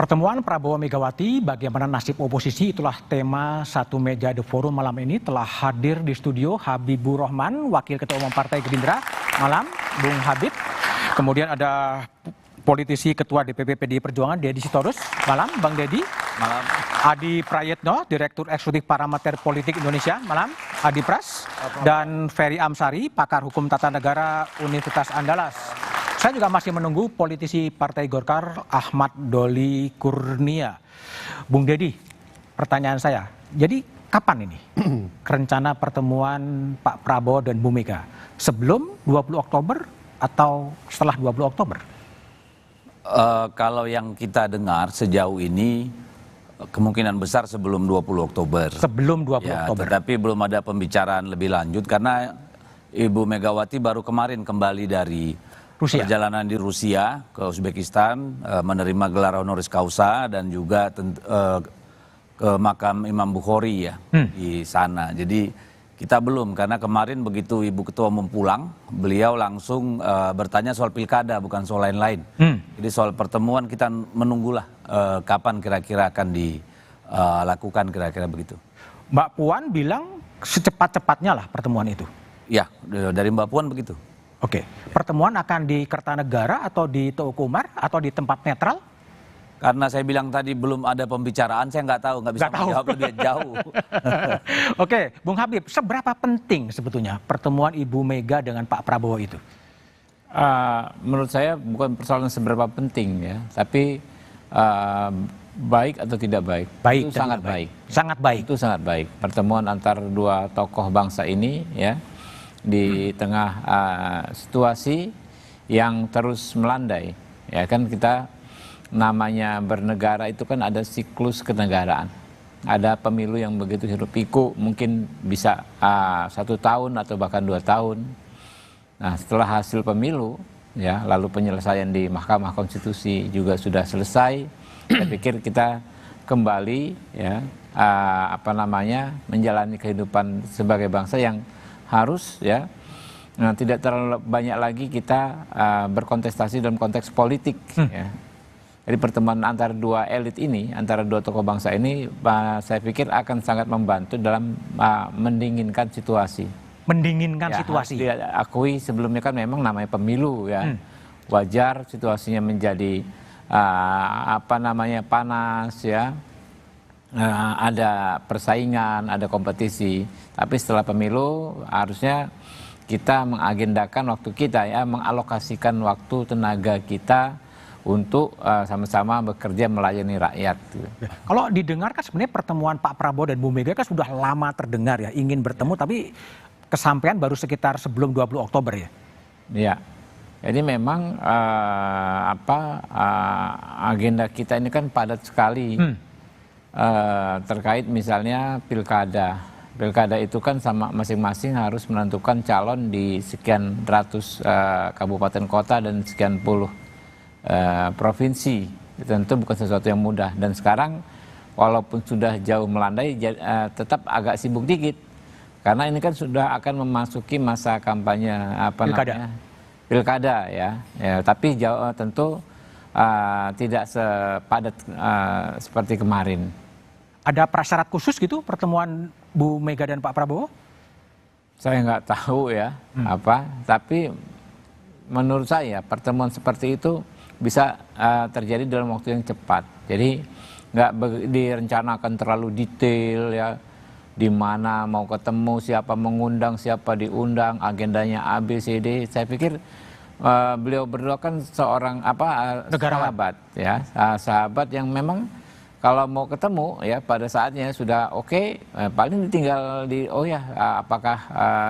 Pertemuan Prabowo Megawati, bagaimana nasib oposisi, itulah tema satu meja The Forum malam ini. Telah hadir di studio Habibur Rahman, Wakil Ketua Umum Partai Gerindra. Malam, Bung Habib. Kemudian ada politisi Ketua DPP PDI Perjuangan, Deddy Sitorus. Malam, Bang Deddy. Malam. Adi Prayitno, Direktur Eksekutif Parameter Politik Indonesia. Malam, Adi Pras. Dan Ferry Amsari, Pakar Hukum Tata Negara Universitas Andalas. Saya juga masih menunggu politisi Partai Golkar Ahmad Doli Kurnia. Bung Deddy, pertanyaan saya, jadi kapan ini rencana pertemuan Pak Prabowo dan Bu Mega? Sebelum 20 Oktober atau setelah 20 Oktober? Kalau yang kita dengar sejauh ini kemungkinan besar sebelum 20 Oktober. Sebelum 20 Oktober. Tetapi belum ada pembicaraan lebih lanjut karena Ibu Megawati baru kemarin kembali dari perjalanan di Rusia ke Uzbekistan, menerima gelar honoris causa dan juga ke makam Imam Bukhari ya di sana. Jadi kita belum, karena kemarin begitu Ibu Ketua Umum pulang, beliau langsung bertanya soal pilkada, bukan soal lain-lain. Jadi soal pertemuan kita menunggulah kapan kira-kira akan dilakukan kira-kira begitu. Mbak Puan bilang secepat-cepatnya lah pertemuan itu. Ya, dari Mbak Puan begitu. Oke, pertemuan akan di Kertanegara atau di Teuku Umar atau di tempat netral? Karena saya bilang tadi belum ada pembicaraan, saya nggak bisa menjawab lebih jauh. Oke, Bung Habib, seberapa penting sebetulnya pertemuan Ibu Mega dengan Pak Prabowo itu? Menurut saya bukan persoalan seberapa penting ya, tapi baik atau tidak baik. Baik, itu sangat baik. Sangat baik. Itu sangat baik. Pertemuan antar dua tokoh bangsa ini ya, di tengah situasi yang terus melandai, ya kan, kita namanya bernegara itu kan ada siklus kenegaraan, ada pemilu yang begitu hiruk pikuk, mungkin bisa 1 tahun atau bahkan 2 tahun. Nah, setelah hasil pemilu ya, lalu penyelesaian di Mahkamah Konstitusi juga sudah selesai. Saya pikir kita kembali ya menjalani kehidupan sebagai bangsa yang harus ya, tidak terlalu banyak lagi kita berkontestasi dalam konteks politik ya. Jadi pertemuan antara dua elit ini, antara dua tokoh bangsa ini, saya pikir akan sangat membantu dalam mendinginkan situasi. Mendinginkan situasi. Diakui sebelumnya kan memang namanya pemilu ya, wajar situasinya menjadi panas ya. Ada persaingan, ada kompetisi. Tapi setelah pemilu harusnya kita mengagendakan waktu kita ya, mengalokasikan waktu tenaga kita untuk sama-sama bekerja melayani rakyat. Kalau didengar kan sebenarnya pertemuan Pak Prabowo dan Bu Mega kan sudah lama terdengar ya, ingin bertemu tapi kesampaian baru sekitar sebelum 20 Oktober ya. Iya. Jadi memang agenda kita ini kan padat sekali. Terkait misalnya pilkada. Pilkada itu kan sama masing-masing harus menentukan calon di sekian ratus kabupaten kota dan sekian puluh provinsi. Tentu bukan sesuatu yang mudah. Dan sekarang walaupun sudah jauh melandai, tetap agak sibuk dikit. Karena ini kan sudah akan memasuki masa kampanye pilkada ya. Tapi tentu tidak sepadat seperti kemarin. Ada prasyarat khusus gitu pertemuan Bu Mega dan Pak Prabowo? Saya nggak tahu ya tapi menurut saya pertemuan seperti itu bisa terjadi dalam waktu yang cepat. Jadi nggak direncanakan terlalu detail ya, di mana mau ketemu, siapa mengundang, siapa diundang, agendanya A, B, C, D. Saya pikir beliau berdua kan seorang sahabat ya, sahabat yang memang kalau mau ketemu ya pada saatnya sudah oke, paling tinggal apakah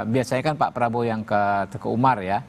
biasanya kan Pak Prabowo yang ke Teguh Umar ya,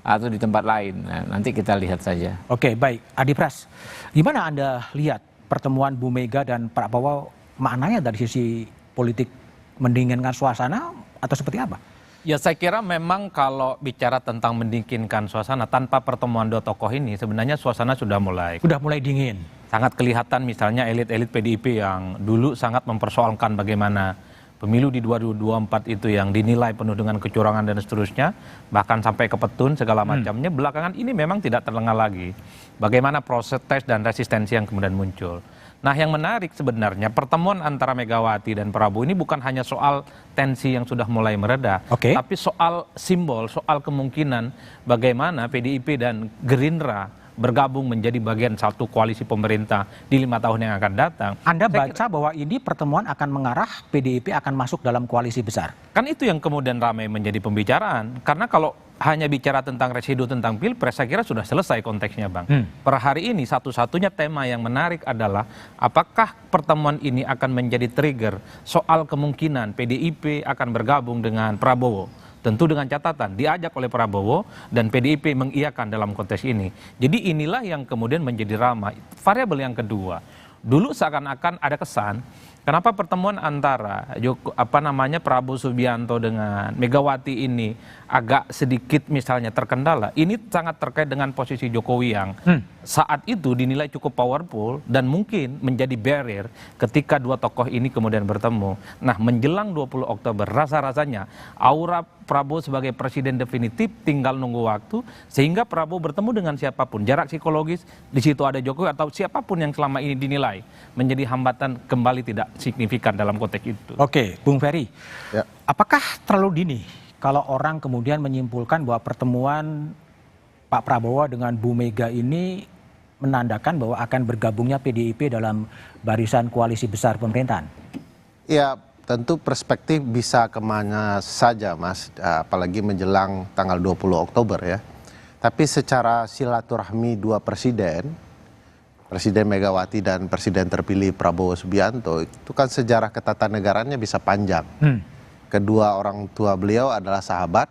atau di tempat lain. Nah, nanti kita lihat saja. Oke, baik. Adi Pras, gimana Anda lihat pertemuan Bu Mega dan Pak Prabowo, maknanya dari sisi politik, mendinginkan suasana atau seperti apa? Ya, saya kira memang kalau bicara tentang mendinginkan suasana tanpa pertemuan dua tokoh ini, sebenarnya suasana sudah mulai dingin. Sangat kelihatan misalnya elit-elit PDIP yang dulu sangat mempersoalkan bagaimana pemilu di 2024 itu yang dinilai penuh dengan kecurangan dan seterusnya, bahkan sampai ke petun segala macamnya, belakangan ini memang tidak terlengah lagi bagaimana proses tes dan resistensi yang kemudian muncul. Nah, yang menarik sebenarnya pertemuan antara Megawati dan Prabowo ini bukan hanya soal tensi yang sudah mulai mereda, tapi soal simbol, soal kemungkinan bagaimana PDIP dan Gerindra bergabung menjadi bagian satu koalisi pemerintah di 5 tahun yang akan datang. Anda baca bahwa ini pertemuan akan mengarah PDIP akan masuk dalam koalisi besar. Kan itu yang kemudian ramai menjadi pembicaraan. Karena kalau hanya bicara tentang residu tentang pilpres, saya kira sudah selesai konteksnya, Bang. Per hari ini satu-satunya tema yang menarik adalah apakah pertemuan ini akan menjadi trigger soal kemungkinan PDIP akan bergabung dengan Prabowo. Tentu dengan catatan diajak oleh Prabowo dan PDIP mengiyakan dalam konteks ini. Jadi inilah yang kemudian menjadi ramai. Variabel yang kedua, dulu seakan-akan ada kesan kenapa pertemuan antara Prabowo Subianto dengan Megawati ini agak sedikit misalnya terkendala. Ini sangat terkait dengan posisi Jokowi yang saat itu dinilai cukup powerful dan mungkin menjadi barrier ketika dua tokoh ini kemudian bertemu. Nah, menjelang 20 Oktober rasa-rasanya aura Prabowo sebagai presiden definitif tinggal nunggu waktu sehingga Prabowo bertemu dengan siapapun. Jarak psikologis di situ ada Jokowi atau siapapun yang selama ini dinilai menjadi hambatan kembali tidak signifikan dalam konteks itu. Oke, Bung Ferry. Ya. Apakah terlalu dini kalau orang kemudian menyimpulkan bahwa pertemuan Pak Prabowo dengan Bu Mega ini menandakan bahwa akan bergabungnya PDIP dalam barisan koalisi besar pemerintahan? Ya, tentu perspektif bisa kemana saja, Mas, apalagi menjelang tanggal 20 Oktober ya. Tapi secara silaturahmi dua presiden, Presiden Megawati dan Presiden terpilih Prabowo Subianto, itu kan sejarah ketatanegaranya bisa panjang. Kedua orang tua beliau adalah sahabat.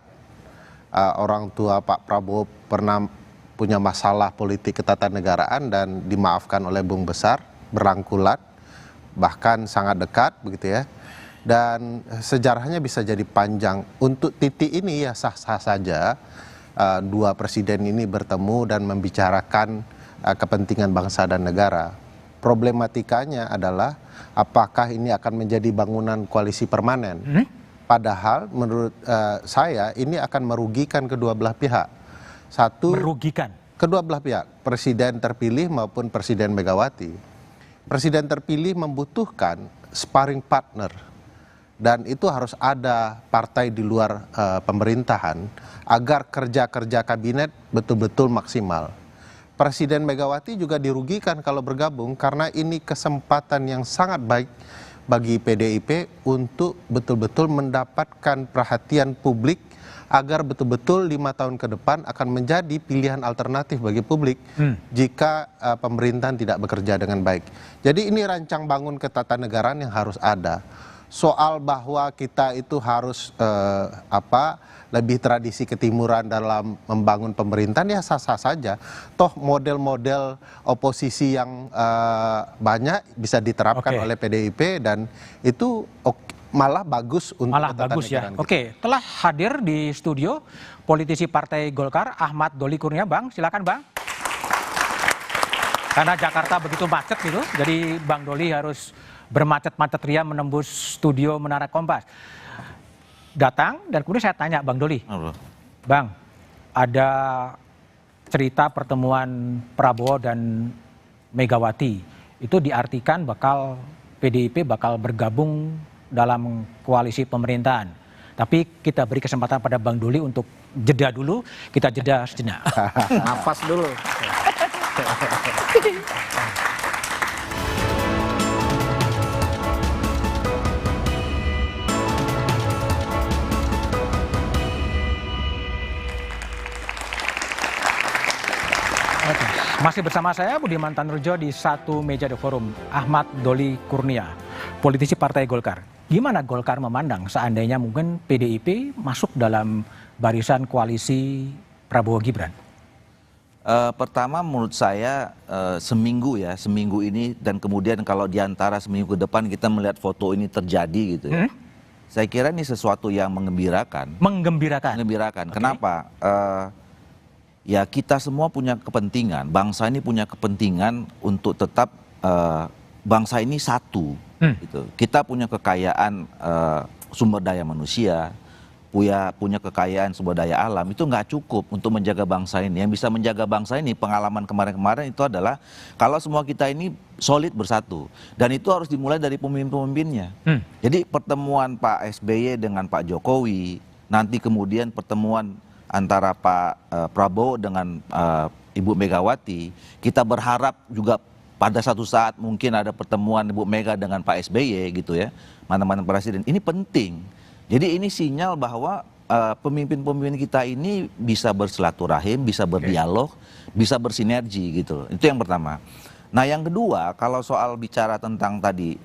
Orang tua Pak Prabowo pernah punya masalah politik ketatanegaraan dan dimaafkan oleh Bung Besar, berangkulan, bahkan sangat dekat begitu ya. Dan sejarahnya bisa jadi panjang. Untuk titik ini ya sah-sah saja dua presiden ini bertemu dan membicarakan kepentingan bangsa dan negara. Problematikanya adalah apakah ini akan menjadi bangunan koalisi permanen. Padahal menurut saya ini akan merugikan kedua belah pihak. Satu, merugikan kedua belah pihak, presiden terpilih maupun Presiden Megawati. Presiden terpilih membutuhkan sparring partner. Dan itu harus ada partai di luar pemerintahan agar kerja-kerja kabinet betul-betul maksimal. Presiden Megawati juga dirugikan kalau bergabung karena ini kesempatan yang sangat baik bagi PDIP untuk betul-betul mendapatkan perhatian publik agar betul-betul 5 tahun ke depan akan menjadi pilihan alternatif bagi publik jika pemerintahan tidak bekerja dengan baik. Jadi ini rancang bangun ketatanegaraan yang harus ada. Soal bahwa kita itu harus lebih tradisi ketimuran dalam membangun pemerintahan ya sah-sah saja. Toh model-model oposisi yang banyak bisa diterapkan oleh PDIP dan itu malah bagus untuk malah bagus ya. Oke, telah hadir di studio politisi Partai Golkar Ahmad Doli Kurnia. Bang, silakan Bang. Karena Jakarta begitu macet gitu, jadi Bang Doli harus bermacet-macet ria menembus studio Menara Kompas. Datang dan kemudian saya tanya Bang Doli, Bang, ada cerita pertemuan Prabowo dan Megawati, itu diartikan bakal PDIP bakal bergabung dalam koalisi pemerintahan. Tapi kita beri kesempatan pada Bang Doli untuk jeda dulu, kita jeda sejenak. Nafas dulu. Masih bersama saya Budiman Tanurjo di satu meja The Forum, Ahmad Doli Kurnia, politisi Partai Golkar. Gimana Golkar memandang seandainya mungkin PDIP masuk dalam barisan koalisi Prabowo Gibran? Pertama menurut saya seminggu ini dan kemudian kalau diantara seminggu ke depan kita melihat foto ini terjadi gitu ya. Saya kira ini sesuatu yang mengembirakan. Menggembirakan. Okay. Kenapa? Ya kita semua punya kepentingan, bangsa ini punya kepentingan untuk tetap bangsa ini satu. Gitu. Kita punya kekayaan sumber daya manusia, punya kekayaan sumber daya alam, itu nggak cukup untuk menjaga bangsa ini. Yang bisa menjaga bangsa ini, pengalaman kemarin-kemarin itu adalah kalau semua kita ini solid bersatu. Dan itu harus dimulai dari pemimpin-pemimpinnya. Jadi pertemuan Pak SBY dengan Pak Jokowi, nanti kemudian pertemuan antara Pak Prabowo dengan Ibu Megawati, kita berharap juga pada satu saat mungkin ada pertemuan Ibu Mega dengan Pak SBY gitu ya, mantan-mantan presiden. Ini penting. Jadi ini sinyal bahwa pemimpin-pemimpin kita ini bisa bersilaturahim, bisa berdialog, bisa bersinergi gitu. Itu yang pertama. Nah yang kedua, kalau soal bicara tentang tadi,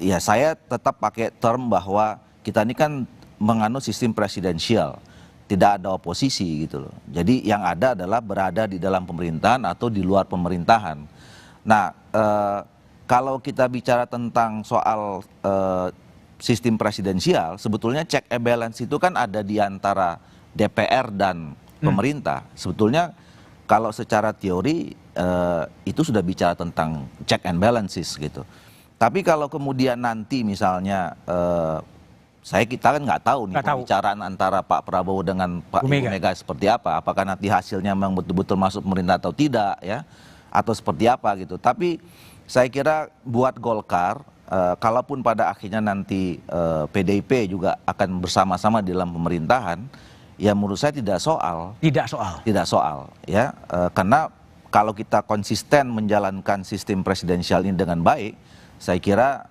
ya saya tetap pakai term bahwa kita ini kan menganut sistem presidensial. Tidak ada oposisi gitu loh. Jadi yang ada adalah berada di dalam pemerintahan atau di luar pemerintahan. Nah, kalau kita bicara tentang soal sistem presidensial, sebetulnya check and balance itu kan ada di antara DPR dan pemerintah. Sebetulnya kalau secara teori itu sudah bicara tentang check and balances gitu. Tapi kalau kemudian nanti misalnya kita kan nggak tahu nih pembicaraan antara Pak Prabowo dengan Pak Ibu Mega seperti apa. Apakah nanti hasilnya memang betul-betul masuk pemerintah atau tidak ya? Atau seperti apa gitu. Tapi saya kira buat Golkar, kalaupun pada akhirnya nanti PDIP juga akan bersama-sama di dalam pemerintahan, ya menurut saya tidak soal. Tidak soal ya. Karena kalau kita konsisten menjalankan sistem presidensial ini dengan baik, saya kira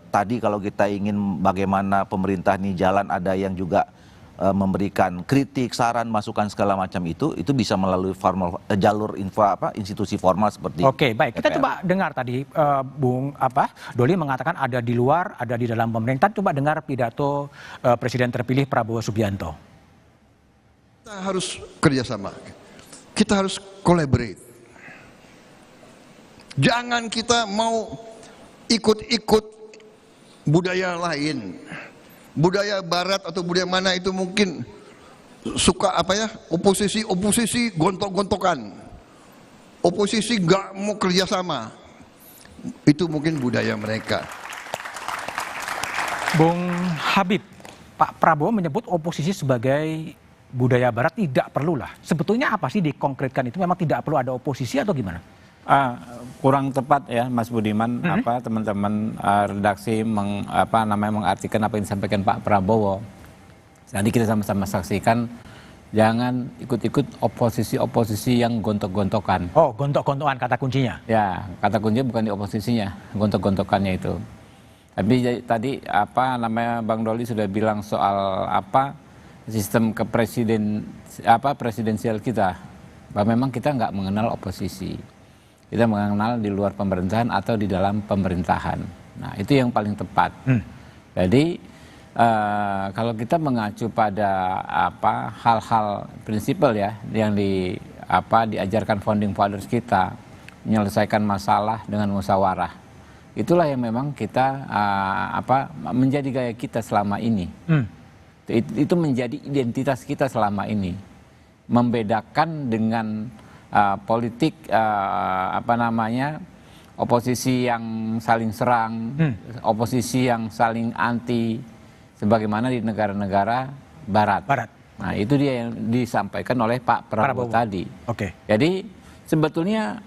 tadi kalau kita ingin bagaimana pemerintah ini jalan, ada yang juga memberikan kritik, saran, masukan segala macam itu bisa melalui jalur institusi formal seperti. Oke, baik. Kita coba dengar tadi Bung Doli mengatakan ada di luar, ada di dalam pemerintahan. Coba dengar pidato Presiden terpilih Prabowo Subianto. Kita harus kerjasama. Kita harus collaborate. Jangan kita mau ikut-ikut budaya lain. Budaya barat atau budaya mana itu mungkin suka oposisi gontok-gontokan, oposisi gak mau kerjasama, itu mungkin budaya mereka. Bung Habib, Pak Prabowo menyebut oposisi sebagai budaya barat, tidak perlulah. Sebetulnya apa sih dikonkretkan itu, memang tidak perlu ada oposisi atau gimana? Kurang tepat ya Mas Budiman, teman-teman redaksi mengartikan apa yang disampaikan Pak Prabowo. Nanti kita sama-sama saksikan, jangan ikut-ikut oposisi yang gontok-gontokan. Oh, gontok-gontokan kata kuncinya? Ya, kata kuncinya bukan di oposisinya, gontok-gontokannya itu. Tapi tadi Bang Doli sudah bilang soal sistem presidensial kita, bahwa memang kita nggak mengenal oposisi. Kita mengenal di luar pemerintahan atau di dalam pemerintahan. Nah, itu yang paling tepat. Jadi kalau kita mengacu pada hal-hal prinsipal ya yang diajarkan founding fathers kita, menyelesaikan masalah dengan musyawarah. Itulah yang memang kita menjadi gaya kita selama ini. Itu menjadi identitas kita selama ini. Membedakan dengan politik oposisi yang saling serang, oposisi yang saling anti, sebagaimana di negara-negara barat. Nah itu dia yang disampaikan oleh Pak Prabowo tadi. Jadi sebetulnya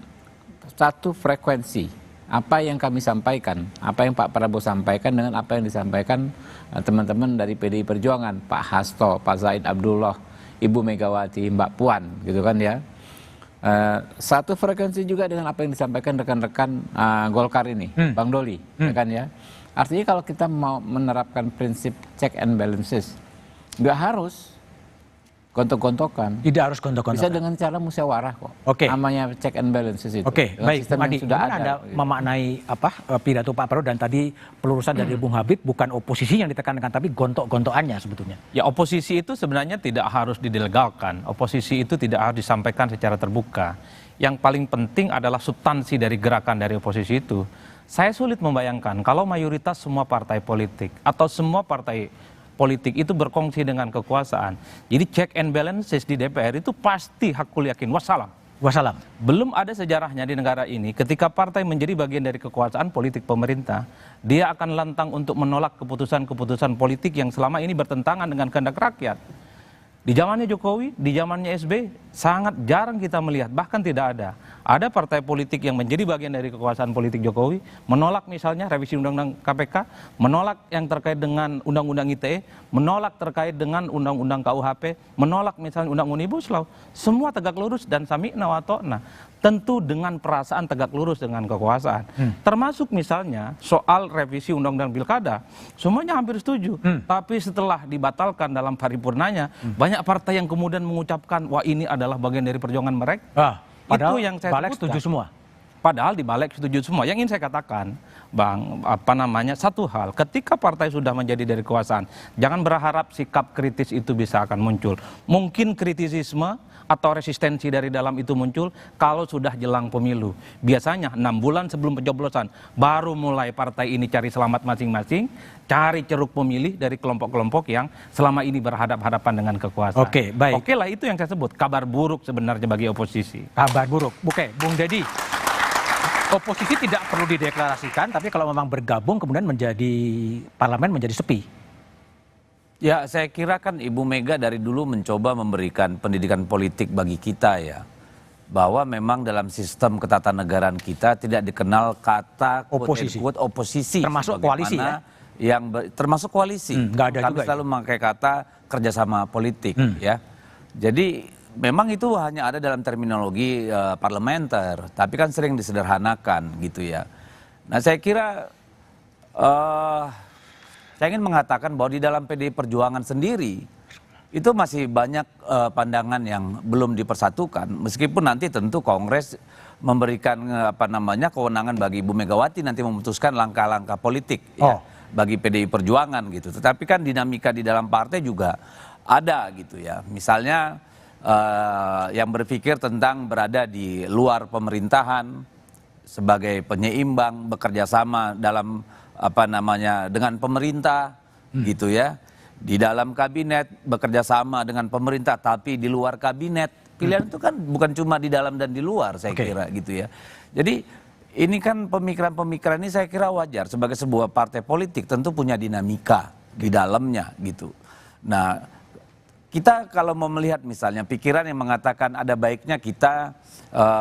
satu frekuensi apa yang kami sampaikan, apa yang Pak Prabowo sampaikan dengan apa yang disampaikan teman-teman dari PDI Perjuangan, Pak Hasto, Pak Said Abdullah, Ibu Megawati, Mbak Puan, gitu kan ya. Satu frekuensi juga dengan apa yang disampaikan rekan-rekan Golkar ini, Bang Doli, kan ya. Artinya kalau kita mau menerapkan prinsip check and balances, nggak harus gontok-gontokan. Tidak harus gontok-gontokan. Bisa dengan cara musyawarah kok. Namanya check and balances itu. Baik, Bung Adi, sudah Anda memaknai pidato Pak Prabowo dan tadi pelurusan dari Bung Habib, bukan oposisi yang ditekankan tapi gontok-gontokannya sebetulnya. Ya, oposisi itu sebenarnya tidak harus didelegalkan. Oposisi itu tidak harus disampaikan secara terbuka. Yang paling penting adalah substansi dari gerakan dari oposisi itu. Saya sulit membayangkan kalau mayoritas semua partai politik atau semua partai politik itu berkongsi dengan kekuasaan. Jadi check and balances di DPR itu pasti hakul yakin wassalam. Wassalam. Belum ada sejarahnya di negara ini ketika partai menjadi bagian dari kekuasaan politik pemerintah, dia akan lantang untuk menolak keputusan-keputusan politik yang selama ini bertentangan dengan kehendak rakyat. Di zamannya Jokowi, di zamannya SB, sangat jarang kita melihat, bahkan tidak ada. Ada partai politik yang menjadi bagian dari kekuasaan politik Jokowi, menolak misalnya revisi Undang-Undang KPK, menolak yang terkait dengan Undang-Undang ITE, menolak terkait dengan Undang-Undang KUHP, menolak misalnya Undang Omnibus Law. Semua tegak lurus dan sami'na wa ta'na. Tentu dengan perasaan tegak lurus dengan kekuasaan. Termasuk misalnya soal revisi Undang-Undang Pilkada, semuanya hampir setuju. Tapi setelah dibatalkan dalam paripurnanya, banyak partai yang kemudian mengucapkan, wah ini adalah bagian dari perjuangan mereka. Padahal Itu yang saya balik sebutkan. setuju semua. Padahal di balik setuju semua. Yang ingin saya katakan, Bang, satu hal, ketika partai sudah menjadi dari kekuasaan, jangan berharap sikap kritis itu bisa akan muncul. Mungkin kritisisme atau resistensi dari dalam itu muncul kalau sudah jelang pemilu. Biasanya 6 bulan sebelum pencoblosan baru mulai partai ini cari selamat masing-masing, cari ceruk pemilih dari kelompok-kelompok yang selama ini berhadap-hadapan dengan kekuasaan. Oke, baik. Oke lah, itu yang saya sebut kabar buruk sebenarnya bagi oposisi. Kabar buruk. Oke, Bung Deddy. Oposisi tidak perlu dideklarasikan, tapi kalau memang bergabung kemudian menjadi parlemen menjadi sepi. Ya, saya kira kan Ibu Mega dari dulu mencoba memberikan pendidikan politik bagi kita ya. Bahwa memang dalam sistem ketatanegaraan kita tidak dikenal kata Oposisi. quote, oposisi. Termasuk Sebagaimana koalisi ya? Termasuk koalisi. Nggak ada Kami juga ya? selalu memakai kata kerjasama politik ya. Jadi memang itu hanya ada dalam terminologi parlementer. Tapi kan sering disederhanakan gitu ya. Nah saya kira... saya ingin mengatakan bahwa di dalam PDI Perjuangan sendiri itu masih banyak pandangan yang belum dipersatukan, meskipun nanti tentu Kongres memberikan kewenangan bagi Ibu Megawati nanti memutuskan langkah-langkah politik ya, bagi PDI Perjuangan gitu. Tetapi kan dinamika di dalam partai juga ada gitu ya. Misalnya yang berpikir tentang berada di luar pemerintahan sebagai penyeimbang, bekerja sama dalam dengan pemerintah gitu ya, di dalam kabinet bekerja sama dengan pemerintah tapi di luar kabinet. Pilihan itu kan bukan cuma di dalam dan di luar, saya kira gitu ya. Jadi ini kan pemikiran-pemikiran ini saya kira wajar sebagai sebuah partai politik tentu punya dinamika di dalamnya gitu. Nah, kita kalau mau melihat misalnya pikiran yang mengatakan ada baiknya kita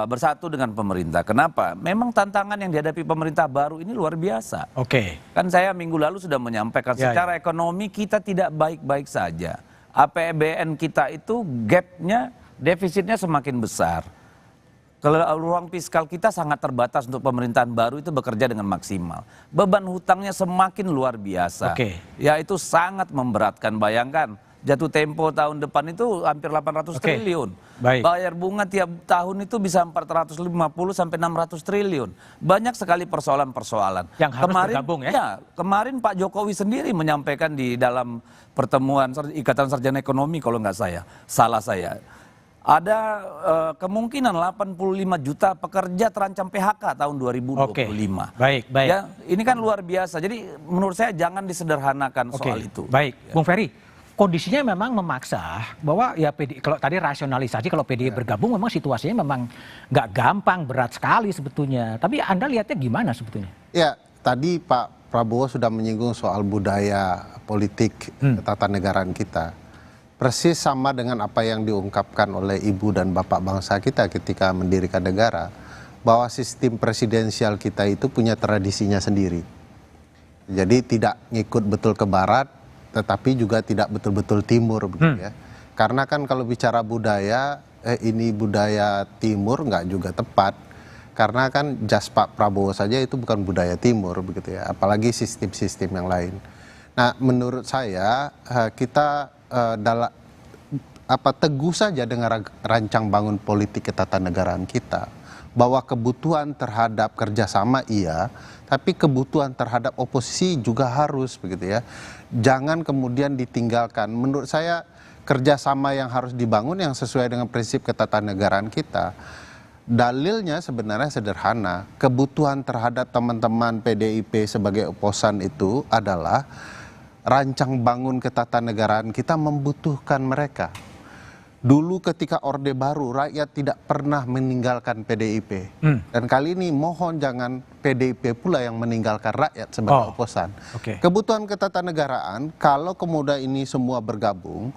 bersatu dengan pemerintah. Kenapa? Memang tantangan yang dihadapi pemerintah baru ini luar biasa. Oke. Kan saya minggu lalu sudah menyampaikan secara ekonomi kita tidak baik-baik saja. APBN kita itu gapnya, defisitnya semakin besar. Kalau ruang fiskal kita sangat terbatas untuk pemerintahan baru itu bekerja dengan maksimal. Beban hutangnya semakin luar biasa. Oke. Ya itu sangat memberatkan. Bayangkan jatuh tempo tahun depan itu hampir 800 triliun. Baik. Bayar bunga tiap tahun itu bisa 450 sampai 600 triliun. Banyak sekali persoalan-persoalan. Yang harus bergabung ya? Ya, kemarin Pak Jokowi sendiri menyampaikan di dalam pertemuan Ikatan Sarjana Ekonomi kalau nggak salah saya. Ada kemungkinan 85 juta pekerja terancam PHK tahun 2025. Oke. Baik. Ya, ini kan luar biasa. Jadi menurut saya jangan disederhanakan soal itu. Baik, Ya. Bung Ferry. Kondisinya memang memaksa bahwa ya kalau tadi rasionalisasi kalau PDI bergabung memang situasinya memang nggak gampang, berat sekali sebetulnya. Tapi Anda lihatnya gimana sebetulnya? Ya, tadi Pak Prabowo sudah menyinggung soal budaya politik ketatanegaraan kita. Persis sama dengan apa yang diungkapkan oleh ibu dan bapak bangsa kita ketika mendirikan negara, bahwa sistem presidensial kita itu punya tradisinya sendiri. Jadi tidak ngikut betul ke barat, tetapi juga tidak betul-betul timur begitu ya. Karena kan kalau bicara budaya, ini budaya timur nggak juga tepat. Karena kan jas Pak Prabowo saja itu bukan budaya timur begitu ya, apalagi sistem-sistem yang lain. Nah, menurut saya kita teguh saja dengan rancang bangun politik ketatanegaraan kita, bahwa kebutuhan terhadap kerjasama iya, tapi kebutuhan terhadap oposisi juga harus begitu ya. Jangan kemudian ditinggalkan. Menurut saya kerjasama yang harus dibangun yang sesuai dengan prinsip ketatanegaraan kita. Dalilnya sebenarnya sederhana. Kebutuhan terhadap teman-teman PDIP sebagai oposan itu adalah rancang bangun ketatanegaraan kita membutuhkan mereka. dulu ketika Orde Baru rakyat tidak pernah meninggalkan PDIP. Dan kali ini mohon jangan PDIP pula yang meninggalkan rakyat sebagai oposan. Kebutuhan ketatanegaraan kalau kemudian ini semua bergabung,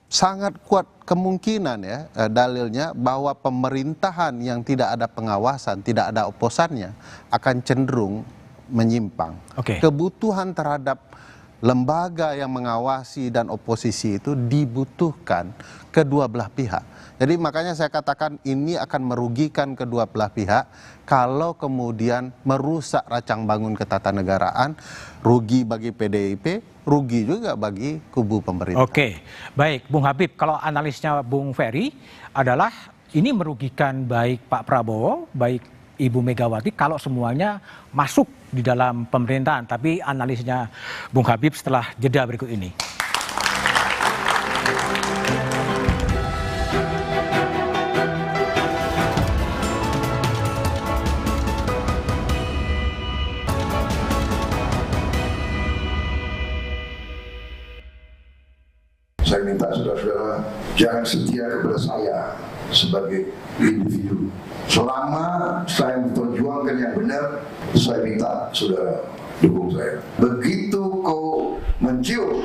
sangat kuat kemungkinan ya dalilnya bahwa pemerintahan yang tidak ada pengawasan, tidak ada oposannya akan cenderung menyimpang. Kebutuhan terhadap lembaga yang mengawasi dan oposisi itu dibutuhkan kedua belah pihak. Jadi makanya saya katakan ini akan merugikan kedua belah pihak kalau kemudian merusak racang bangun ketatanegaraan, rugi bagi PDIP, rugi juga bagi kubu pemerintah. Baik Bung Habib, kalau analisnya Bung Ferry adalah ini merugikan baik Pak Prabowo, baik Ibu Megawati kalau semuanya masuk di dalam pemerintahan. Tapi analisnya Bung Habib setelah jeda berikut ini. Saya minta saudara-saudara jangan setia kepada saya sebagai individu. Selama saya memperjuangkan yang benar, saya minta saudara dukung saya. Begitu kau mencium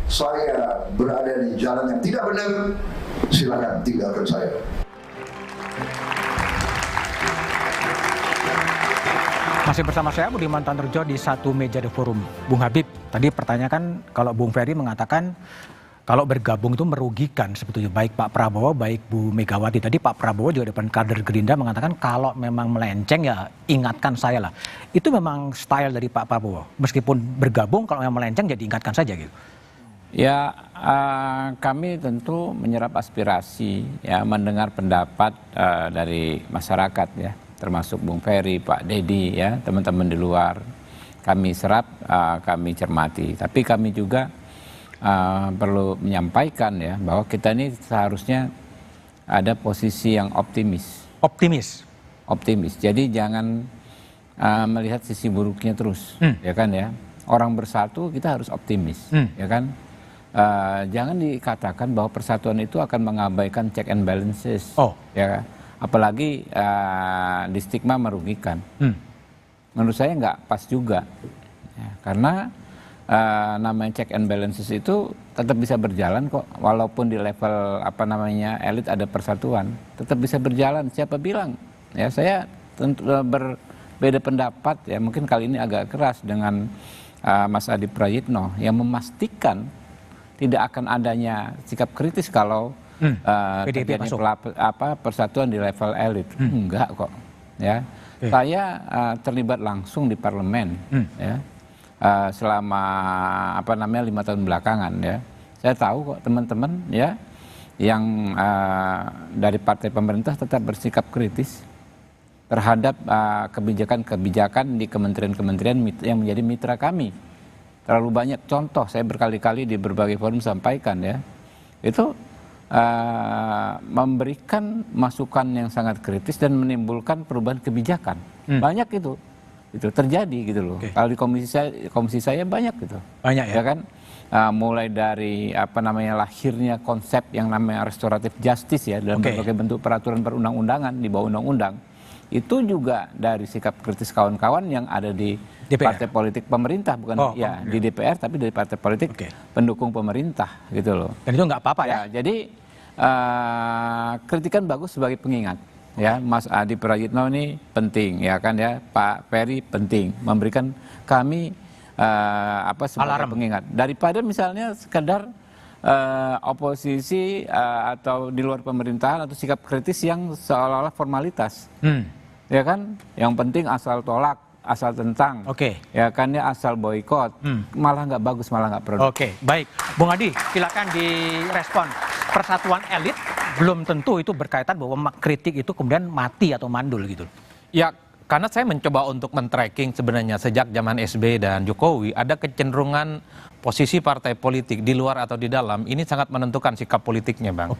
saya berada di jalan yang tidak benar, silakan tinggalkan saya. Masih bersama saya Budiman Tanurjo di Satu Meja The Forum. Bung Habib, tadi pertanyakan kalau Bung Ferry mengatakan kalau bergabung itu merugikan sebetulnya baik Pak Prabowo, baik Bu Megawati. Tadi Pak Prabowo juga depan kader Gerindra mengatakan kalau memang melenceng ya ingatkan saya lah. Itu memang style dari Pak Prabowo. Meskipun bergabung kalau memang melenceng jadi ingatkan saja gitu. Ya kami tentu menyerap aspirasi ya, mendengar pendapat dari masyarakat ya, termasuk Bung Ferry, Pak Dedi ya, teman-teman di luar. Kami serap, kami cermati. Tapi kami juga perlu menyampaikan ya bahwa kita ini seharusnya ada posisi yang optimis. Optimis. Jadi jangan melihat sisi buruknya terus, ya kan ya. Orang bersatu kita harus optimis, ya kan. Jangan dikatakan bahwa persatuan itu akan mengabaikan check and balances, ya. Apalagi di stigma merugikan. Menurut saya nggak pas juga, ya, karena namanya check and balances itu tetap bisa berjalan kok, walaupun di level apa namanya elit ada persatuan, tetap bisa berjalan. Siapa bilang? Ya saya tentu berbeda pendapat ya, mungkin kali ini agak keras dengan Mas Adi Prayitno yang memastikan tidak akan adanya sikap kritis kalau terjadi persatuan di level elit. Enggak kok. Ya, saya terlibat langsung di parlemen. Ya. Selama 5 tahun belakangan ya, saya tahu kok teman-teman ya yang dari partai pemerintah tetap bersikap kritis terhadap kebijakan-kebijakan di kementerian-kementerian yang menjadi mitra kami. Terlalu banyak contoh, saya berkali-kali di berbagai forum sampaikan ya, itu memberikan masukan yang sangat kritis dan menimbulkan perubahan kebijakan. Banyak itu terjadi gitu loh. Kalau di komisi saya banyak gitu. Banyak ya kan? Mulai dari lahirnya konsep yang namanya restoratif justice ya dalam berbagai bentuk peraturan perundang-undangan di bawah undang-undang. Itu juga dari sikap kritis kawan-kawan yang ada di DPR. Partai politik pemerintah, bukan di DPR tapi dari partai politik pendukung pemerintah gitu loh. Dan itu nggak apa-apa ya. Jadi kritikan bagus sebagai pengingat. Ya, Mas Adi Prayitno ini penting ya kan ya, Pak Ferry penting memberikan kami sebagai pengingat daripada misalnya sekedar oposisi atau di luar pemerintahan atau sikap kritis yang seolah-olah formalitas. Ya kan, yang penting asal tolak, asal tentang, ya kan ya, asal boykot, malah nggak bagus, malah nggak produktif. Baik, Bung Adi, silakan direspon. Persatuan elit belum tentu itu berkaitan bahwa kritik itu kemudian mati atau mandul gitu. Ya, karena saya mencoba untuk men-tracking sebenarnya sejak zaman SBY dan Jokowi ada kecenderungan posisi partai politik di luar atau di dalam ini sangat menentukan sikap politiknya, Bang.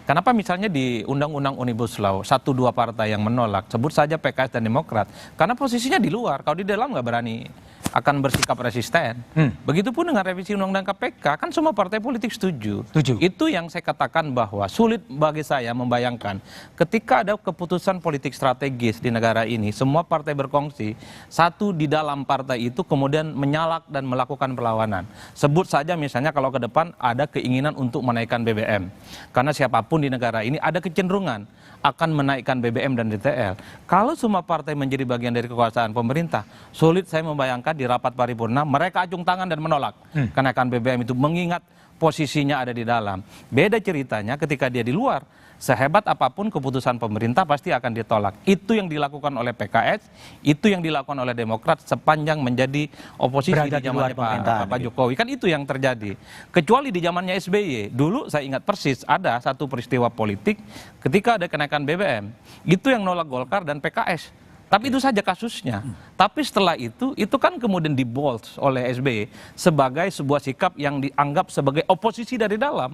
Kenapa misalnya di Undang-Undang Omnibus Law 1-2 partai yang menolak, sebut saja PKS dan Demokrat, karena posisinya di luar, kalau di dalam nggak berani akan bersikap resisten. Begitupun dengan revisi Undang-Undang KPK, kan semua partai politik setuju. Itu yang saya katakan bahwa sulit bagi saya membayangkan ketika ada keputusan politik strategis di negara ini, semua partai berkongsi, satu di dalam partai itu kemudian menyalak dan melakukan perlawanan. Sebut saja misalnya kalau ke depan ada keinginan untuk menaikkan BBM. Karena siapapun di negara ini ada kecenderungan akan menaikkan BBM dan DTL. Kalau semua partai menjadi bagian dari kekuasaan pemerintah, sulit saya membayangkan di rapat paripurna mereka acung tangan dan menolak kenaikan BBM itu, mengingat posisinya ada di dalam. Beda ceritanya ketika dia di luar, sehebat apapun keputusan pemerintah pasti akan ditolak. Itu yang dilakukan oleh PKS, itu yang dilakukan oleh Demokrat sepanjang menjadi oposisi Berada di zamannya Pak Jokowi. Kan itu yang terjadi. Kecuali di zamannya SBY. Dulu saya ingat persis ada satu peristiwa politik ketika ada kenaikan BBM. Itu yang nolak Golkar dan PKS. Tapi itu saja kasusnya. Tapi setelah itu kan kemudian dibold oleh SBY sebagai sebuah sikap yang dianggap sebagai oposisi dari dalam.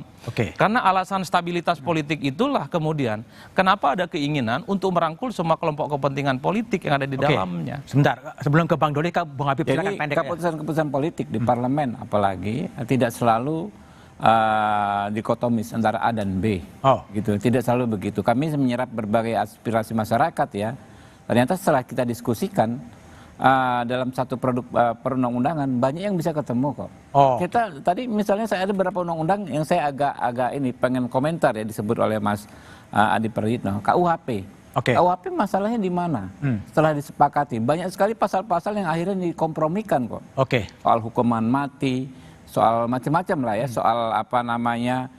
Karena alasan stabilitas politik itulah kemudian kenapa ada keinginan untuk merangkul semua kelompok kepentingan politik yang ada di dalamnya. Sebentar, sebelum ke Bang Doli, Bang Habib silakan Jadi pendek ya. keputusan-keputusan politik di parlemen apalagi tidak selalu dikotomis antara A dan B. Gitu. Tidak selalu begitu. Kami menyerap berbagai aspirasi masyarakat ya. Ternyata setelah kita diskusikan dalam satu produk perundang-undangan banyak yang bisa ketemu kok. Kita tadi misalnya saya ada beberapa undang-undang yang saya agak ini pengen komentar ya, disebut oleh Mas Adi Prayitno, KUHP. KUHP masalahnya di mana? Setelah disepakati banyak sekali pasal-pasal yang akhirnya dikompromikan kok. Soal hukuman mati, soal macam-macam lah ya, soal apa namanya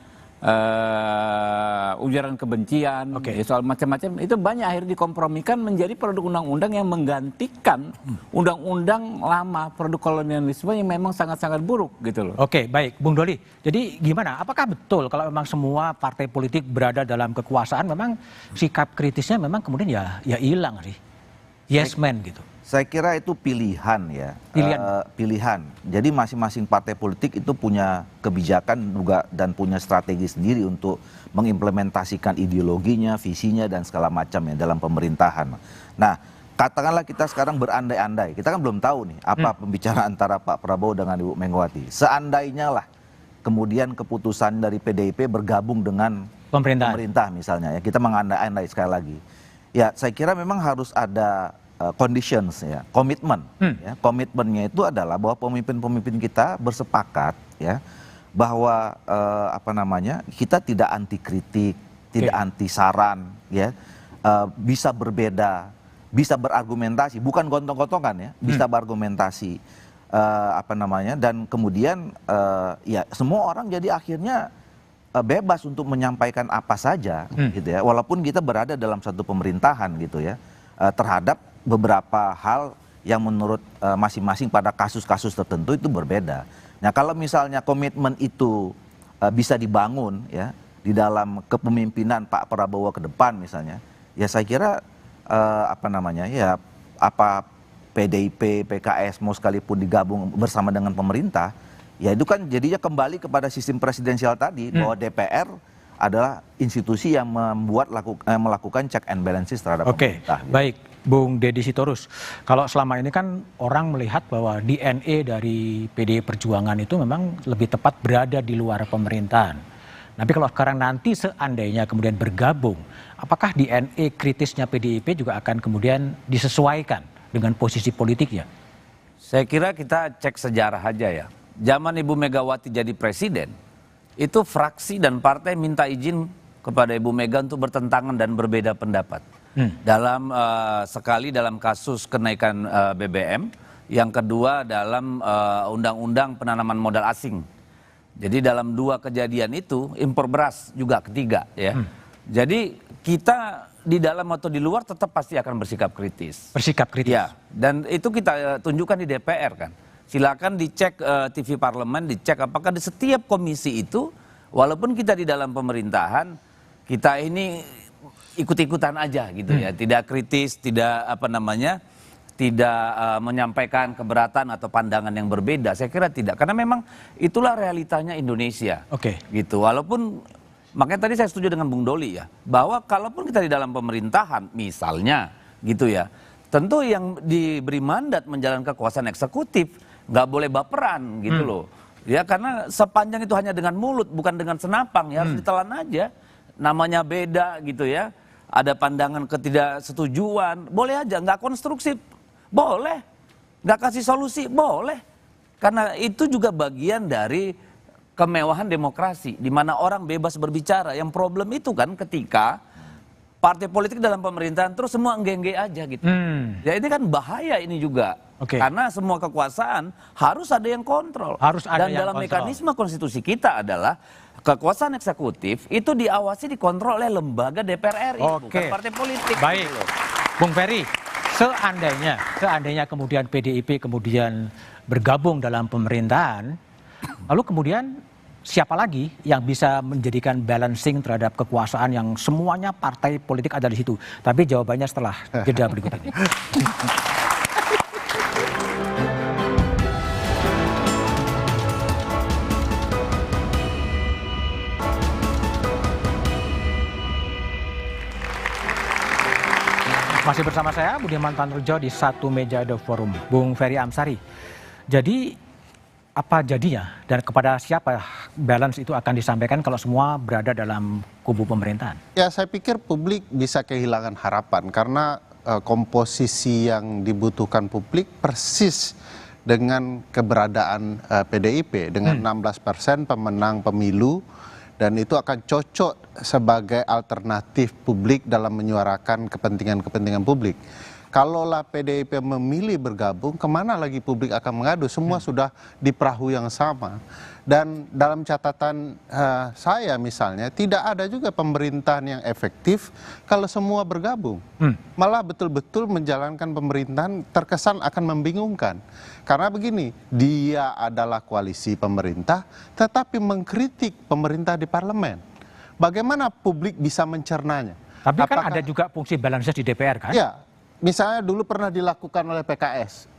ujaran kebencian, ya, soal macam-macam itu banyak akhirnya dikompromikan menjadi produk undang-undang yang menggantikan undang-undang lama, produk kolonialisme yang memang sangat-sangat buruk gitu loh. Baik, Bung Doli. Jadi gimana? Apakah betul kalau memang semua partai politik berada dalam kekuasaan memang sikap kritisnya memang kemudian ya hilang sih? Yes man gitu. Saya kira itu pilihan ya. Pilihan. Jadi masing-masing partai politik itu punya kebijakan juga dan punya strategi sendiri untuk mengimplementasikan ideologinya, visinya dan segala macam ya dalam pemerintahan. Nah, katakanlah kita sekarang berandai-andai. Kita kan belum tahu nih apa pembicaraan antara Pak Prabowo dengan Ibu Megawati. Seandainya lah kemudian keputusan dari PDIP bergabung dengan pemerintah misalnya ya. Kita mengandai-andai sekali lagi. Ya, saya kira memang harus ada conditions ya, komitmen. Ya, komitmennya itu adalah bahwa pemimpin-pemimpin kita bersepakat ya bahwa kita tidak anti kritik, tidak anti saran, ya, bisa berbeda, bisa berargumentasi, bukan gontong-gontongan ya, bisa berargumentasi, dan kemudian ya semua orang jadi akhirnya bebas untuk menyampaikan apa saja, gitu ya, walaupun kita berada dalam satu pemerintahan gitu ya, terhadap beberapa hal yang menurut masing-masing pada kasus-kasus tertentu itu berbeda. Nah, kalau misalnya komitmen itu bisa dibangun ya di dalam kepemimpinan Pak Prabowo ke depan misalnya, ya saya kira PDIP, PKS mau sekalipun digabung bersama dengan pemerintah, ya itu kan jadinya kembali kepada sistem presidensial tadi bahwa DPR adalah institusi yang melakukan check and balances terhadap pemerintah. Baik. Bung Deddy Sitorus, kalau selama ini kan orang melihat bahwa DNA dari PDI Perjuangan itu memang lebih tepat berada di luar pemerintahan. Tapi kalau sekarang nanti seandainya kemudian bergabung, apakah DNA kritisnya PDIP juga akan kemudian disesuaikan dengan posisi politiknya? Saya kira kita cek sejarah aja ya. Zaman Ibu Megawati jadi presiden, itu fraksi dan partai minta izin kepada Ibu Mega untuk bertentangan dan berbeda pendapat. Dalam sekali dalam kasus kenaikan BBM, yang kedua dalam undang-undang penanaman modal asing. Jadi dalam dua kejadian itu impor beras juga ketiga ya. Jadi kita di dalam atau di luar tetap pasti akan bersikap kritis. Bersikap kritis. Ya, dan itu kita tunjukkan di DPR kan. Silakan dicek TV Parlemen, dicek apakah di setiap komisi itu walaupun kita di dalam pemerintahan, kita ini ikut-ikutan aja gitu ya, tidak kritis, tidak tidak menyampaikan keberatan atau pandangan yang berbeda. Saya kira tidak, karena memang itulah realitanya Indonesia. Gitu. Walaupun Makanya tadi saya setuju dengan Bung Doli ya, bahwa kalaupun kita di dalam pemerintahan misalnya gitu ya, tentu yang diberi mandat menjalankan kekuasaan eksekutif nggak boleh baperan gitu loh. Ya karena sepanjang itu hanya dengan mulut bukan dengan senapang ya harus ditelan aja. Namanya beda gitu ya. Ada pandangan ketidaksetujuan, boleh aja nggak konstruksi, boleh. Nggak kasih solusi, boleh. Karena itu juga bagian dari kemewahan demokrasi di mana orang bebas berbicara. Yang problem itu kan ketika partai politik dalam pemerintahan terus semua engge-engge aja gitu. Ya ini kan bahaya ini juga. Karena semua kekuasaan harus ada yang kontrol. Harus ada Dan yang dalam kontrol. mekanisme konstitusi kita adalah kekuasaan eksekutif itu diawasi dikontrol oleh lembaga DPR RI bukan partai politik. Baik. Gitu loh. Bung Ferry, seandainya kemudian PDIP kemudian bergabung dalam pemerintahan, lalu kemudian siapa lagi yang bisa menjadikan balancing terhadap kekuasaan yang semuanya partai politik ada di situ? Tapi jawabannya setelah jeda berikut ini. Masih bersama saya Budiman Tanrujo di Satu Meja The Forum. Bung Ferry Amsari. Jadi apa jadinya dan kepada siapa balance itu akan disampaikan kalau semua berada dalam kubu pemerintahan? Ya saya pikir publik bisa kehilangan harapan karena komposisi yang dibutuhkan publik persis dengan keberadaan PDIP dengan 16% pemenang pemilu. Dan itu akan cocok sebagai alternatif publik dalam menyuarakan kepentingan-kepentingan publik. Kalaulah PDIP memilih bergabung, kemana lagi publik akan mengadu? Semua sudah di perahu yang sama. Dan dalam catatan saya misalnya, tidak ada juga pemerintahan yang efektif kalau semua bergabung. Malah betul-betul menjalankan pemerintahan terkesan akan membingungkan. Karena begini, dia adalah koalisi pemerintah, tetapi mengkritik pemerintah di parlemen. Bagaimana publik bisa mencernanya? Tapi kan ada juga fungsi balance di DPR kan? Ya, misalnya dulu pernah dilakukan oleh PKS.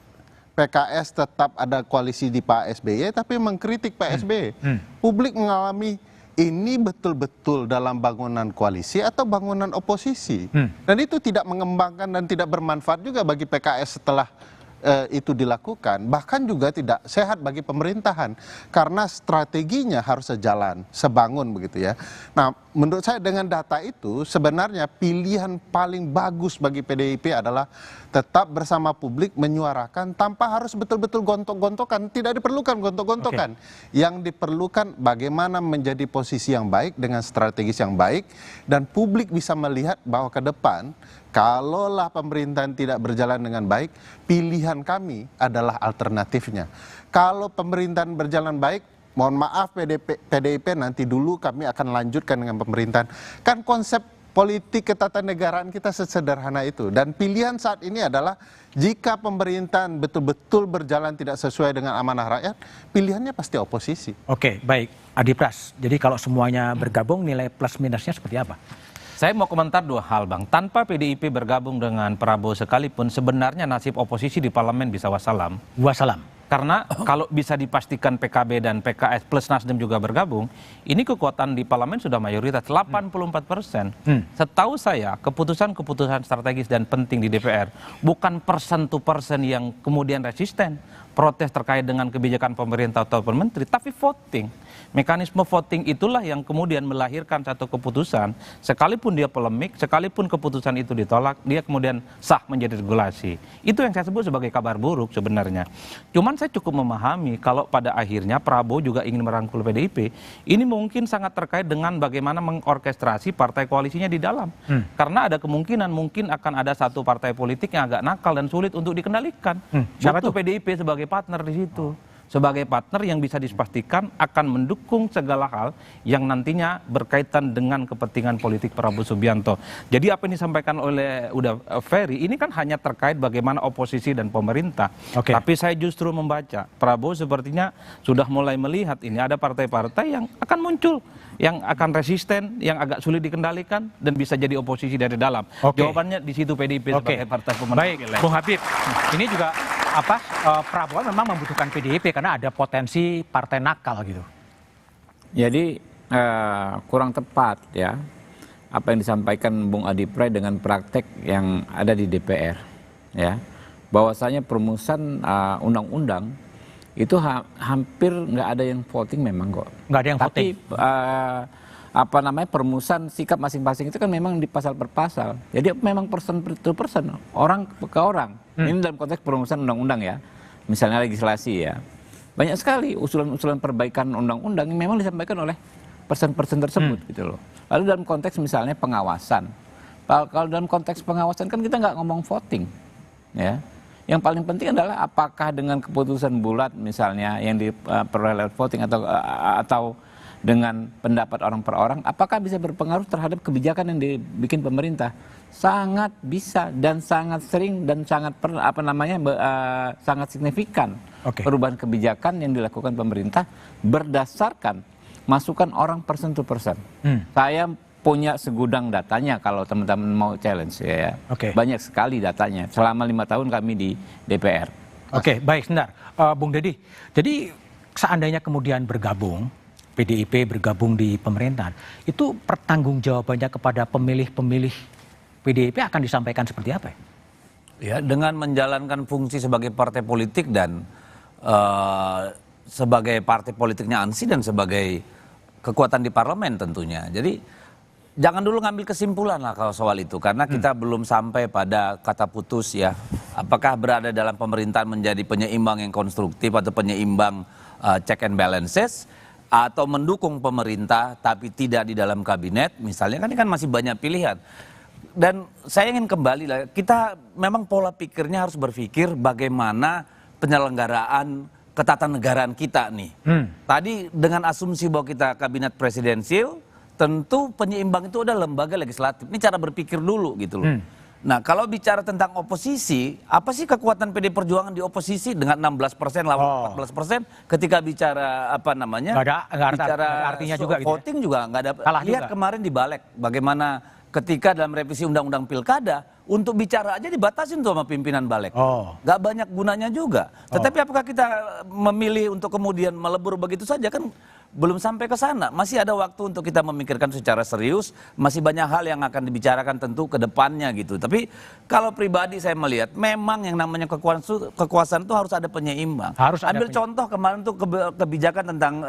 PKS tetap ada koalisi di Pak SBY, tapi mengkritik Pak SBY. Publik mengalami ini betul-betul dalam bangunan koalisi atau bangunan oposisi. Dan itu tidak mengembangkan dan tidak bermanfaat juga bagi PKS setelah itu dilakukan, bahkan juga tidak sehat bagi pemerintahan karena strateginya harus sejalan, sebangun begitu ya. Nah, menurut saya dengan data itu sebenarnya pilihan paling bagus bagi PDIP adalah tetap bersama publik menyuarakan tanpa harus betul-betul gontok-gontokan, tidak diperlukan gontok-gontokan. Yang diperlukan bagaimana menjadi posisi yang baik dengan strategis yang baik dan publik bisa melihat bahwa ke depan kalaulah pemerintahan tidak berjalan dengan baik, pilihan kami adalah alternatifnya. Kalau pemerintahan berjalan baik, mohon maaf PDIP nanti dulu kami akan lanjutkan dengan pemerintahan. Kan konsep politik ketatanegaraan kita sesederhana itu. Dan pilihan saat ini adalah jika pemerintahan betul-betul berjalan tidak sesuai dengan amanah rakyat, pilihannya pasti oposisi. Oke, baik. Adi Pras, jadi kalau semuanya bergabung nilai plus minusnya seperti apa? Saya mau komentar dua hal, Bang. Tanpa PDIP bergabung dengan Prabowo sekalipun, sebenarnya nasib oposisi di parlemen bisa wassalam. Wassalam. Karena kalau bisa dipastikan PKB dan PKS plus Nasdem juga bergabung, ini kekuatan di parlemen sudah mayoritas 84%. Setahu saya, keputusan-keputusan strategis dan penting di DPR bukan persen to persen yang kemudian resisten protes terkait dengan kebijakan pemerintah ataupun menteri, tapi voting. Mekanisme voting itulah yang kemudian melahirkan satu keputusan, sekalipun dia polemik, sekalipun keputusan itu ditolak, dia kemudian sah menjadi regulasi. Itu yang saya sebut sebagai kabar buruk sebenarnya. Cuman saya cukup memahami kalau pada akhirnya Prabowo juga ingin merangkul PDIP, ini mungkin sangat terkait dengan bagaimana mengorkestrasi partai koalisinya di dalam. Karena ada kemungkinan mungkin akan ada satu partai politik yang agak nakal dan sulit untuk dikendalikan. Siapa Butuh tuh? PDIP sebagai partner di situ. Sebagai partner yang bisa dipastikan akan mendukung segala hal yang nantinya berkaitan dengan kepentingan politik Prabowo Subianto. Jadi apa yang disampaikan oleh Ferry ini kan hanya terkait bagaimana oposisi dan pemerintah. Tapi saya justru membaca Prabowo sepertinya sudah mulai melihat ini ada partai-partai yang akan muncul, yang akan resisten, yang agak sulit dikendalikan dan bisa jadi oposisi dari dalam. Jawabannya di situ PDIP sebagai partai pemenang. Baik, Bung Habib. Ini juga Prabowo memang membutuhkan PDIP karena ada potensi partai nakal gitu. Jadi kurang tepat ya apa yang disampaikan Bung Adi Pray dengan praktek yang ada di DPR ya, bahwasanya perumusan undang-undang itu hampir nggak ada yang voting memang kok. Nggak ada yang Tapi voting. Perumusan sikap masing-masing itu kan memang di pasal per pasal. Jadi memang person to person, orang ke orang. Ini dalam konteks perumusan undang-undang ya. Misalnya legislasi ya. Banyak sekali usulan-usulan perbaikan undang-undang yang memang disampaikan oleh person-person tersebut gitu loh. Lalu dalam konteks misalnya pengawasan. Kalau dalam konteks pengawasan kan kita nggak ngomong voting ya. Yang paling penting adalah apakah dengan keputusan bulat misalnya yang diperoleh lewat voting atau dengan pendapat orang per orang, apakah bisa berpengaruh terhadap kebijakan yang dibikin pemerintah? Sangat bisa dan sangat sering dan sangat sangat signifikan perubahan kebijakan yang dilakukan pemerintah berdasarkan masukan orang person to person. Saya punya segudang datanya kalau teman-teman mau challenge ya. Banyak sekali datanya. Selama 5 tahun kami di DPR. Oke, baik, sebentar. Bung Deddy, jadi seandainya kemudian bergabung, PDIP bergabung di pemerintahan, itu pertanggungjawabannya kepada pemilih-pemilih PDIP akan disampaikan seperti apa? Ya, dengan menjalankan fungsi sebagai partai politik dan sebagai partai politiknya ANSI dan sebagai kekuatan di parlemen tentunya. Jadi jangan dulu ngambil kesimpulan lah kalau soal itu, karena kita belum sampai pada kata putus ya. Apakah berada dalam pemerintahan menjadi penyeimbang yang konstruktif atau penyeimbang check and balances, atau mendukung pemerintah tapi tidak di dalam kabinet misalnya, kan ini kan masih banyak pilihan. Dan saya ingin kembali lah, kita memang pola pikirnya harus berpikir bagaimana penyelenggaraan ketatanegaraan kita nih. Tadi dengan asumsi bahwa kita kabinet presidensil, tentu penyeimbang itu adalah lembaga legislatif. Ini cara berpikir dulu gitu loh. Nah, kalau bicara tentang oposisi, apa sih kekuatan PD Perjuangan di oposisi dengan 16% lawan 14%? Ketika bicara apa namanya? Bicara artinya juga voting gitu ya? juga nggak ada. Lihat juga kemarin di Balek bagaimana ketika dalam revisi undang-undang pilkada untuk bicara aja dibatasin tuh sama pimpinan Balek. Nggak banyak gunanya juga. Tetapi apakah kita memilih untuk kemudian melebur begitu saja, kan belum sampai ke sana. Masih ada waktu untuk kita memikirkan secara serius. Masih banyak hal yang akan dibicarakan tentu ke depannya gitu. Tapi kalau pribadi saya melihat memang yang namanya kekuasaan itu harus ada penyeimbang. Ambil contoh kemarin tuh kebijakan tentang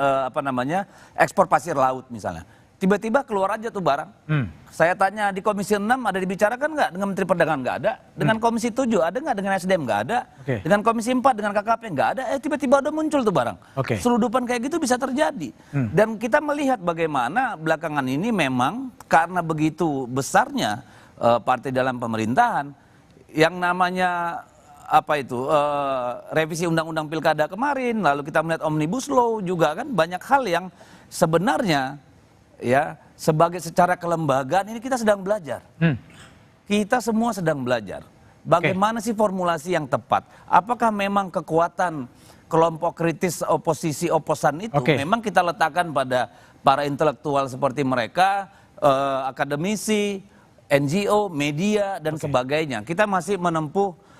ekspor pasir laut misalnya. Tiba-tiba keluar aja tuh barang. Saya tanya di Komisi 6 ada dibicarakan nggak dengan Menteri Perdagangan? Nggak ada. Dengan Komisi 7 ada nggak? Dengan SDM nggak ada. Dengan Komisi 4 dengan KKP nggak ada. Tiba-tiba udah muncul tuh barang. Seludupan kayak gitu bisa terjadi. Dan kita melihat bagaimana belakangan ini memang karena begitu besarnya partai dalam pemerintahan, yang namanya revisi undang-undang pilkada kemarin, lalu kita melihat Omnibus Law juga kan, banyak hal yang sebenarnya ya sebagai secara kelembagaan ini kita sedang belajar. Kita semua sedang belajar. Bagaimana sih formulasi yang tepat? Apakah memang kekuatan kelompok kritis oposisi oposan itu memang kita letakkan pada para intelektual seperti mereka, akademisi, NGO, media dan sebagainya. Kita masih menempuh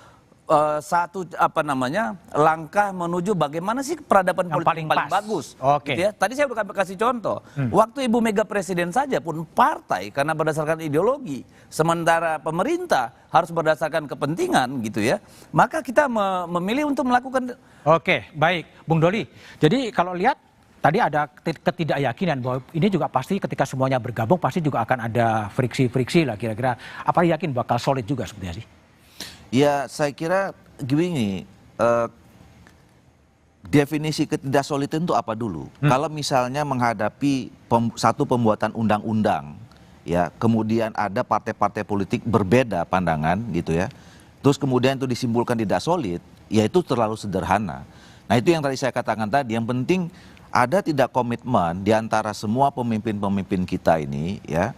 langkah menuju bagaimana sih peradaban politik paling bagus. Gitu ya. Tadi saya udah kasih contoh. Waktu Ibu Mega presiden saja pun partai karena berdasarkan ideologi, sementara pemerintah harus berdasarkan kepentingan gitu ya. Maka kita memilih untuk melakukan. Oke, baik, Bung Doli. Jadi kalau lihat tadi ada ketidakyakinan bahwa ini juga pasti ketika semuanya bergabung pasti juga akan ada friksi-friksi lah kira-kira. Apa yakin bakal solid juga sebenarnya sih? Ya saya kira gini, definisi ketidaksolidan itu apa dulu? Kalau misalnya menghadapi satu pembuatan undang-undang, ya kemudian ada partai-partai politik berbeda pandangan gitu ya, terus kemudian itu disimpulkan tidak solid, ya itu terlalu sederhana. Nah itu yang tadi saya katakan tadi, yang penting ada tidak komitmen di antara semua pemimpin-pemimpin kita ini ya,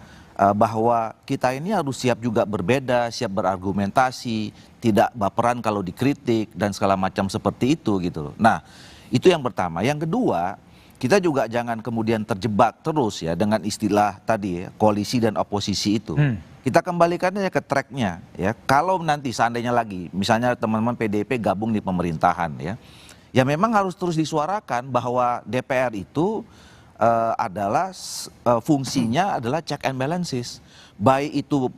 bahwa kita ini harus siap juga berbeda, siap berargumentasi, tidak baperan kalau dikritik dan segala macam seperti itu gitu loh. Nah, itu yang pertama. Yang kedua, kita juga jangan kemudian terjebak terus ya dengan istilah tadi ya, koalisi dan oposisi itu. Kita kembalikan aja ke tracknya ya. Kalau nanti seandainya lagi, misalnya teman-teman PDIP gabung di pemerintahan ya, ya memang harus terus disuarakan bahwa DPR itu adalah fungsinya adalah check and balances, baik itu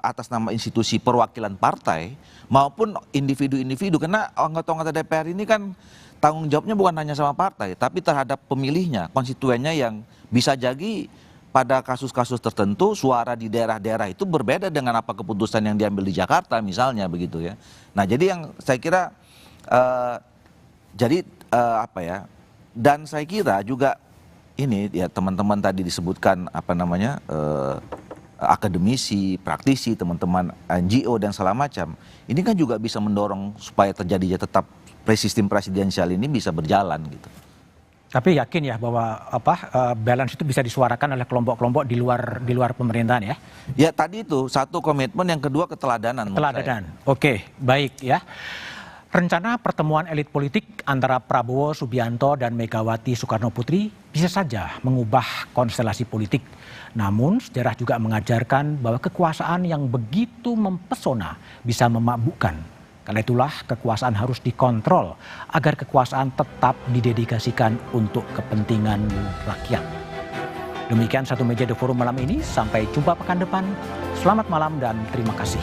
atas nama institusi perwakilan partai maupun individu-individu, karena anggota-anggota DPR ini kan tanggung jawabnya bukan hanya sama partai, tapi terhadap pemilihnya, konstituennya yang bisa jadi pada kasus-kasus tertentu suara di daerah-daerah itu berbeda dengan apa keputusan yang diambil di Jakarta misalnya begitu ya. Nah jadi yang saya kira apa ya, dan saya kira juga ini ya teman-teman tadi disebutkan apa namanya akademisi, praktisi, teman-teman NGO dan segala macam, ini kan juga bisa mendorong supaya terjadinya tetap sistem presidensial ini bisa berjalan gitu. Tapi yakin ya bahwa balance itu bisa disuarakan oleh kelompok-kelompok di luar pemerintahan ya? Ya tadi itu satu komitmen, yang kedua keteladanan. Keteladanan. Oke, baik ya. Rencana pertemuan elit politik antara Prabowo Subianto dan Megawati Soekarno Putri bisa saja mengubah konstelasi politik. Namun sejarah juga mengajarkan bahwa kekuasaan yang begitu mempesona bisa memabukkan. Karena itulah kekuasaan harus dikontrol agar kekuasaan tetap didedikasikan untuk kepentingan rakyat. Demikian Satu Meja The Forum malam ini. Sampai jumpa pekan depan. Selamat malam dan terima kasih.